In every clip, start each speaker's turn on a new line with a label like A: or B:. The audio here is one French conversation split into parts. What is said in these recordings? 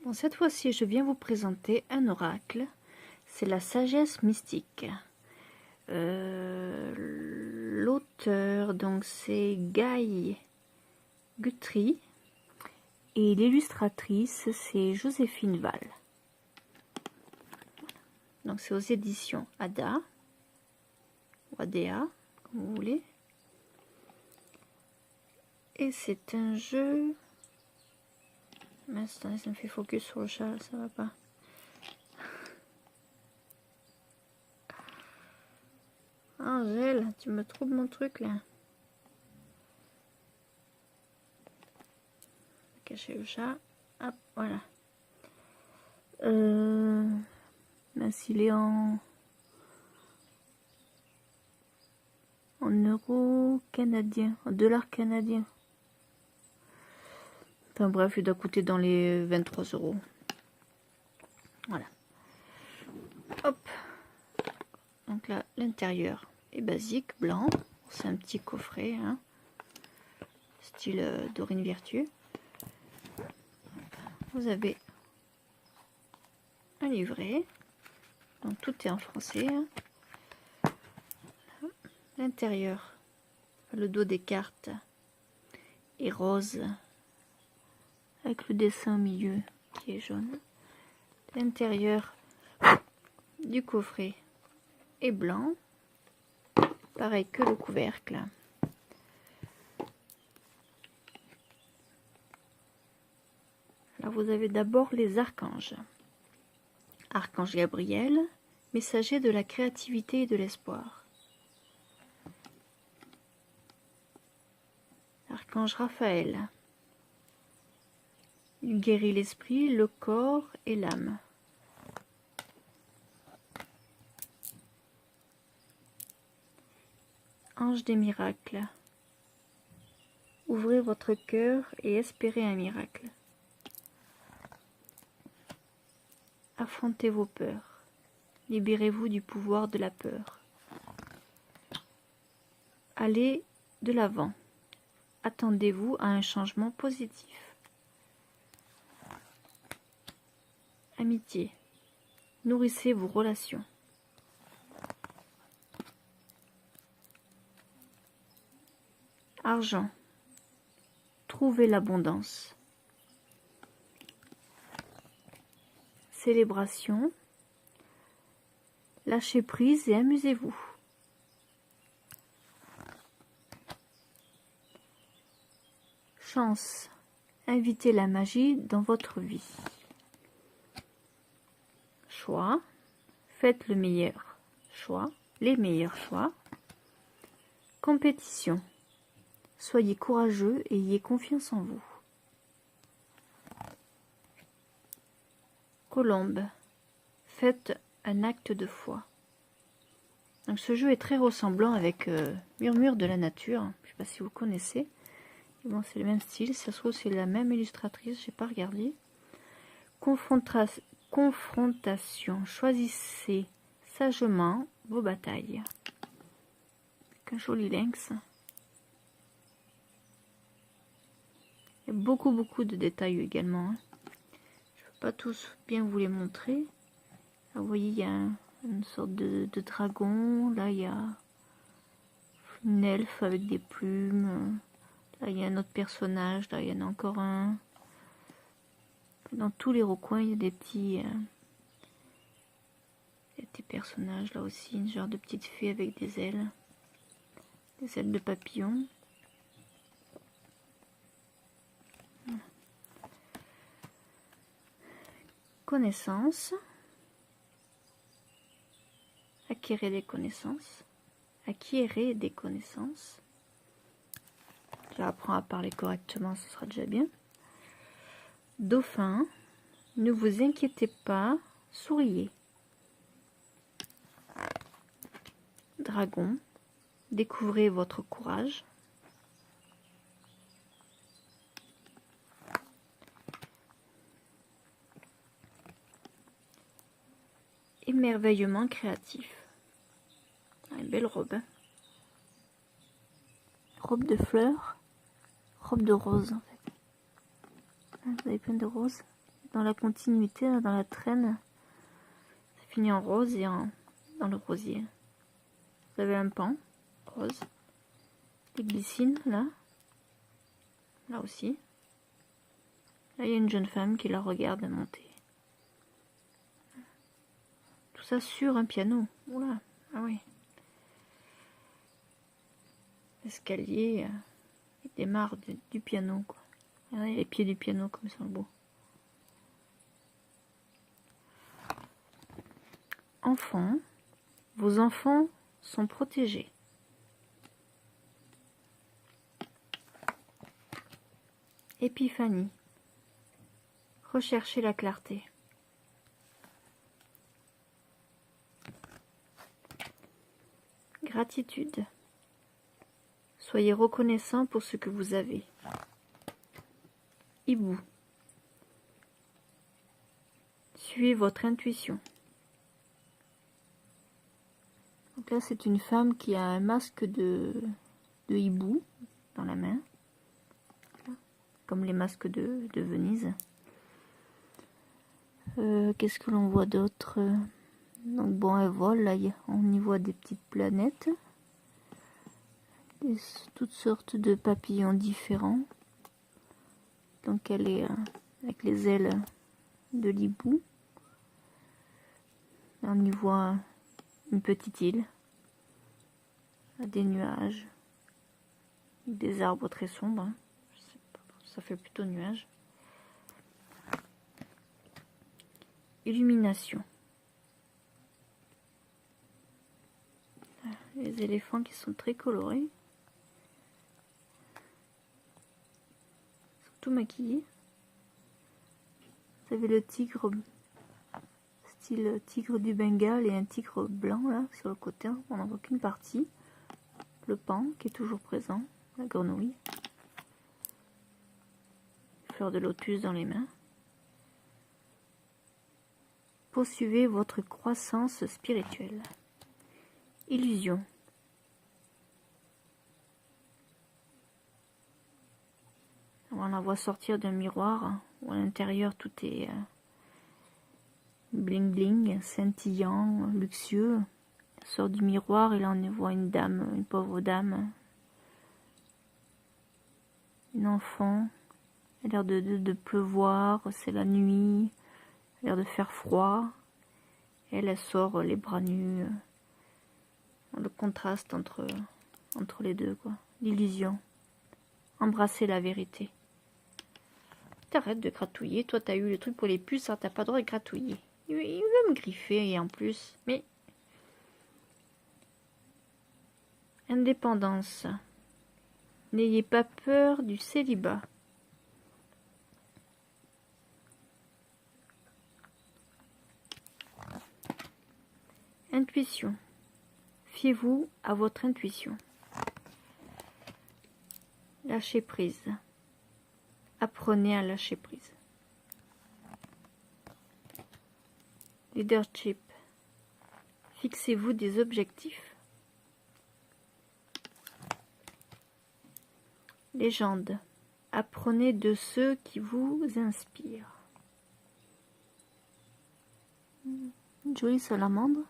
A: Bon, cette fois-ci, je viens vous présenter un oracle. C'est la sagesse mystique. L'auteur, donc, c'est Guy Guthrie. Et l'illustratrice, c'est Joséphine Val. Donc, c'est aux éditions Ada, ou Adea, comme vous voulez. Et c'est un jeu... Mince, attendez, ça me fait focus sur le chat, ça va pas. Angèle, tu me troubles mon truc là. Cacher le chat. Hop, voilà. Mince, il est en euros canadiens, en dollars canadiens. Enfin bref, il doit coûter dans les 23 euros. Voilà. Hop. Donc là, l'intérieur est basique, blanc. C'est un petit coffret, hein, style Dorine Virtue. Vous avez un livret. Donc tout est en français. Hein. L'intérieur, le dos des cartes est rose avec le dessin au milieu qui est jaune. L'intérieur du coffret est blanc, pareil que le couvercle. Alors vous avez d'abord les archanges. Archange Gabriel, messager de la créativité et de l'espoir. Archange Raphaël, il guérit l'esprit, le corps et l'âme. Ange des miracles, ouvrez votre cœur et espérez un miracle. Affrontez vos peurs, libérez-vous du pouvoir de la peur. Allez de l'avant, attendez-vous à un changement positif. Amitié, nourrissez vos relations. Argent, trouvez l'abondance. Célébration, lâchez prise et amusez-vous. Chance, invitez la magie dans votre vie. Choix, faites le meilleur choix, les meilleurs choix. Compétition, soyez courageux et ayez confiance en vous. Colombe, faites un acte de foi. Donc ce jeu est très ressemblant avec Murmure de la nature. Je ne sais pas si vous connaissez. Et bon, c'est le même style. Ça se trouve c'est la même illustratrice. J'ai pas regardé. Confrontation. Choisissez sagement vos batailles. Avec un joli lynx. Il y a beaucoup de détails également. Hein. Pas tous bien vous les montrer. Là, vous voyez, il y a une sorte de dragon. Là, il y a une elfe avec des plumes. Là, il y a un autre personnage. Là, il y en a encore un. Dans tous les recoins, il y a des petits personnages. Là aussi, une genre de petite fée avec des ailes. Des ailes de papillon. Connaissances, acquérez des connaissances, j'apprends à parler correctement, ce sera déjà bien. Dauphin, ne vous inquiétez pas, souriez. Dragon, découvrez votre courage. Émerveillement créatif. Une belle robe. Hein. Robe de fleurs. Robe de rose en fait. Vous avez plein de roses. dans la continuité, là, dans la traîne. Ça finit en rose et dans le rosier. Vous avez un pan rose. Des glycines, là. Là aussi. Là, il y a une jeune femme qui la regarde monter. Tout ça sur un piano. Oula, ah oui. L'escalier, il démarre du piano, quoi. Regardez les pieds du piano comme ils sont beaux. Enfants, vos enfants sont protégés. Épiphanie. Recherchez la clarté. Gratitude. Soyez reconnaissant pour ce que vous avez. Hibou. Suivez votre intuition. Donc là, c'est une femme qui a un masque de hibou dans la main. Comme les masques de Venise. Qu'est-ce que l'on voit d'autre? Donc bon, elle vole, là, on y voit des petites planètes. Toutes sortes de papillons différents. Donc elle est avec les ailes de l'hibou. On y voit une petite île. Des nuages. Des arbres très sombres. Hein. Ça fait plutôt nuage. Illumination. Les éléphants qui sont très colorés. Ils sont tout maquillés. Vous avez le tigre, style tigre du Bengale et un tigre blanc là sur le côté. On n'en voit qu'une partie. Le pan qui est toujours présent. La grenouille. Fleur de lotus dans les mains. Poursuivez votre croissance spirituelle. Illusion. On la voit sortir d'un miroir où à l'intérieur tout est bling bling, scintillant, luxueux. Elle sort du miroir et là on y voit une dame, une pauvre dame, une enfant. Il a l'air de pleuvoir, c'est la nuit, il a l'air de faire froid. Elle sort les bras nus. Le contraste entre les deux, quoi. L'illusion. Embrasser la vérité. T'arrêtes de gratouiller. Toi, t'as eu le truc pour les puces, hein, t'as pas le droit de gratouiller. Il veut me griffer, et en plus. Mais... Indépendance. N'ayez pas peur du célibat. Intuition. Fiez-vous à votre intuition. Lâchez prise. Apprenez à lâcher prise. Leadership. Fixez-vous des objectifs. Légende. Apprenez de ceux qui vous inspirent. Une jolie salamandre.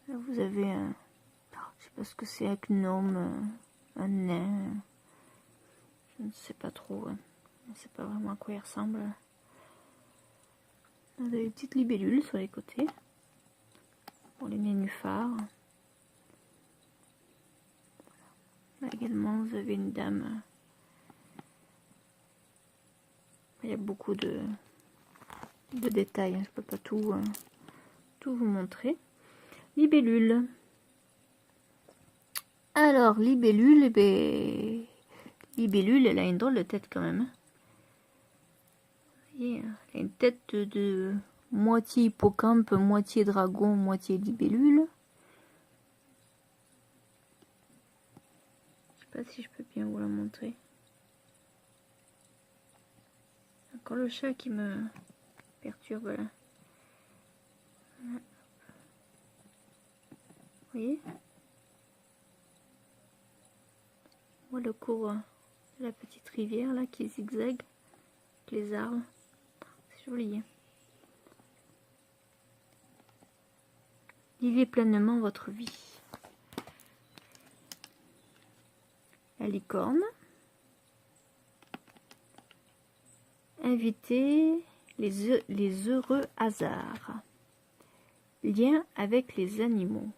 A: Là, vous avez un... Je sais pas ce que c'est, un gnome, un nain. Je ne sais pas trop. Hein. Je ne sais pas vraiment à quoi il ressemble. Vous avez des petites libellules sur les côtés. Pour les nénuphars. Là également, vous avez une dame. Il y a beaucoup de détails. Je ne peux pas tout vous montrer. Libellule. Alors, libellule, libellule, elle a une drôle de tête quand même. Vous voyez, elle a une tête de moitié hippocampe, moitié dragon, moitié libellule. Je sais pas si je peux bien vous la montrer. Encore le chat qui me perturbe là. Vous voyez? Moi le cours La petite rivière là qui zigzague, les arbres, c'est joli. Hein. Vivez pleinement votre vie. La licorne. Invitez les heureux hasards. Lien avec les animaux.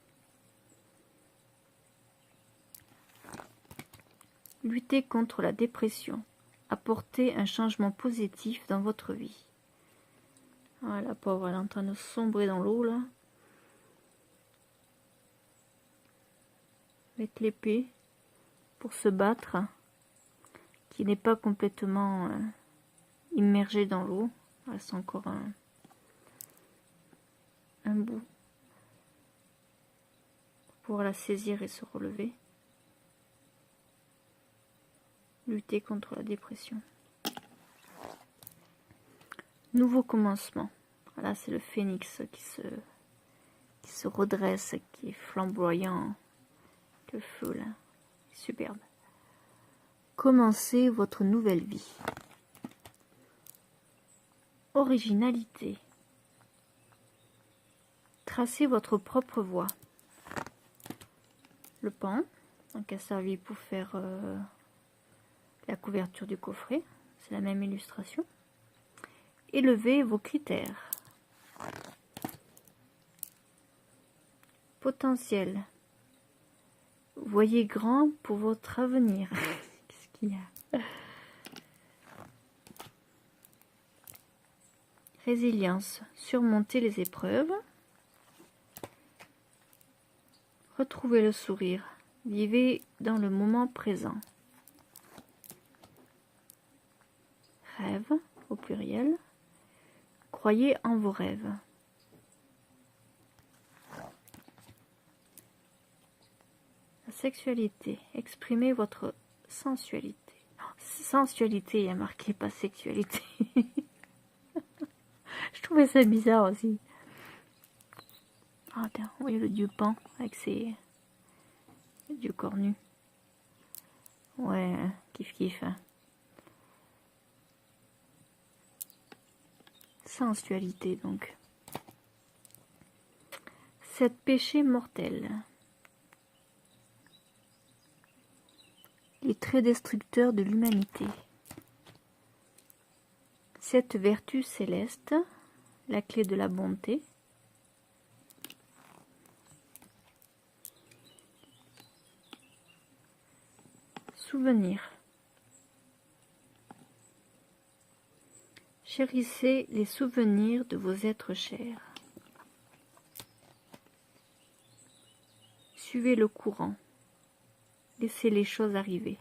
A: Lutter contre la dépression. Apporter un changement positif dans votre vie. Ah, la pauvre, elle est en train de sombrer dans l'eau là. Avec l'épée pour se battre. Qui n'est pas complètement immergée dans l'eau. Il reste encore un bout. Pour pouvoir la saisir et se relever. Lutter contre la dépression. Nouveau commencement. Voilà, c'est le phénix qui se redresse, qui est flamboyant. Le feu là, superbe. Commencez votre nouvelle vie. Originalité. Tracez votre propre voie. Le pan, donc a servi pour faire la couverture du coffret. C'est la même illustration. Élevez vos critères. Potentiel. Voyez grand pour votre avenir. Qu'est-ce qu'il y a? Résilience. Surmonter les épreuves. Retrouvez le sourire. Vivez dans le moment présent. Rêve, au pluriel. Croyez en vos rêves. La sexualité. Exprimez votre sensualité. Sensualité, il y a marqué pas sexualité. Je trouvais ça bizarre aussi. Ah tiens, vous voyez le dieu Pan avec ses dieux cornus. Ouais, kiff kiff. Hein. Sensualité donc. 7 péchés mortels. Les traits destructeurs de l'humanité. 7 vertus célestes. La clé de la bonté. Souvenirs. Chérissez les souvenirs de vos êtres chers. Suivez le courant. Laissez les choses arriver.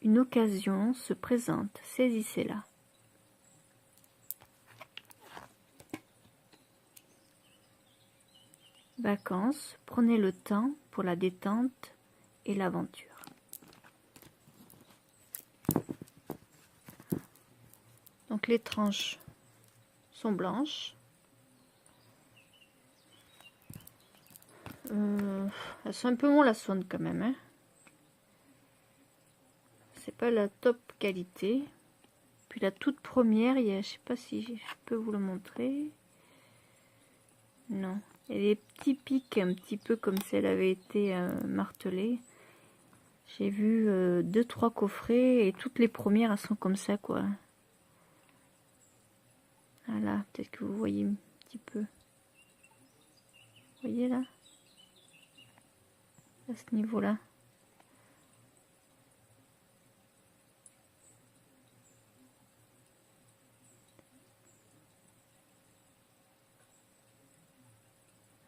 A: Une occasion se présente, saisissez-la. Vacances, prenez le temps pour la détente et l'aventure. Donc les tranches sont blanches. Elles sont un peu moins la sonne quand même. Hein. C'est pas la top qualité. Puis la toute première, il y a, je sais pas si je peux vous le montrer. Non. Il y a des petits pics un petit peu comme si elle avait été martelée. J'ai vu 2-3 coffrets et toutes les premières elles sont comme ça quoi. Voilà, peut-être que vous voyez un petit peu. Vous voyez là? À ce niveau-là.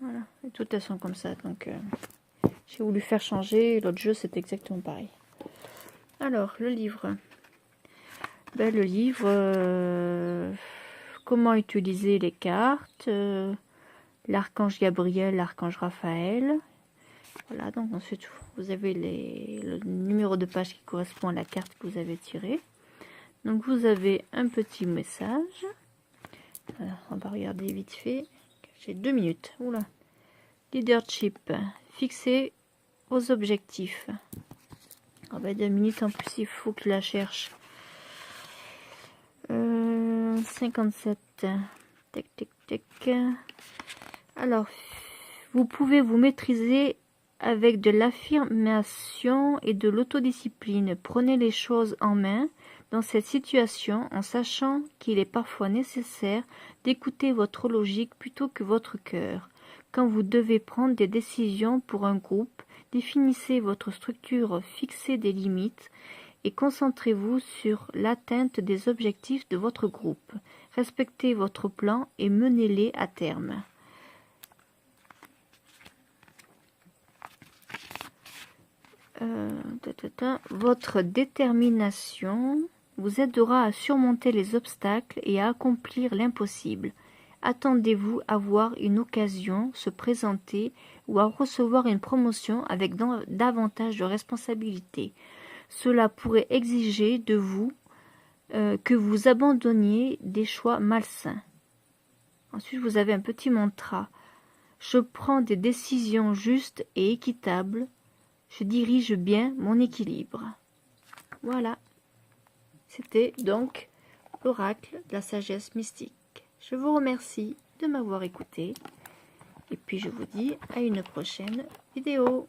A: Voilà, et toutes elles sont comme ça, donc j'ai voulu faire changer. L'autre jeu, c'est exactement pareil. Alors, le livre. Ben, le livre, comment utiliser les cartes, l'archange Gabriel, l'archange Raphaël. Voilà, donc ensuite, vous avez le numéro de page qui correspond à la carte que vous avez tirée. Donc, vous avez un petit message. Alors, on va regarder vite fait. J'ai 2 minutes. Oula. Leadership. Fixez aux objectifs. Ah ben 2 minutes en plus, il faut que je la cherche. 57. Tac, tac, tac. Alors, vous pouvez vous maîtriser avec de l'affirmation et de l'autodiscipline. Prenez les choses en main dans cette situation en sachant qu'il est parfois nécessaire d'écouter votre logique plutôt que votre cœur. Quand vous devez prendre des décisions pour un groupe, définissez votre structure, fixez des limites et concentrez-vous sur l'atteinte des objectifs de votre groupe. Respectez votre plan et menez-les à terme. Votre détermination vous aidera à surmonter les obstacles et à accomplir l'impossible. Attendez-vous à voir une occasion se présenter ou à recevoir une promotion avec davantage de responsabilités. Cela pourrait exiger de vous que vous abandonniez des choix malsains. Ensuite, vous avez un petit mantra. Je prends des décisions justes et équitables. Je dirige bien mon équilibre. Voilà. C'était donc l'oracle de la sagesse mystique. Je vous remercie de m'avoir écouté. Et puis je vous dis à une prochaine vidéo.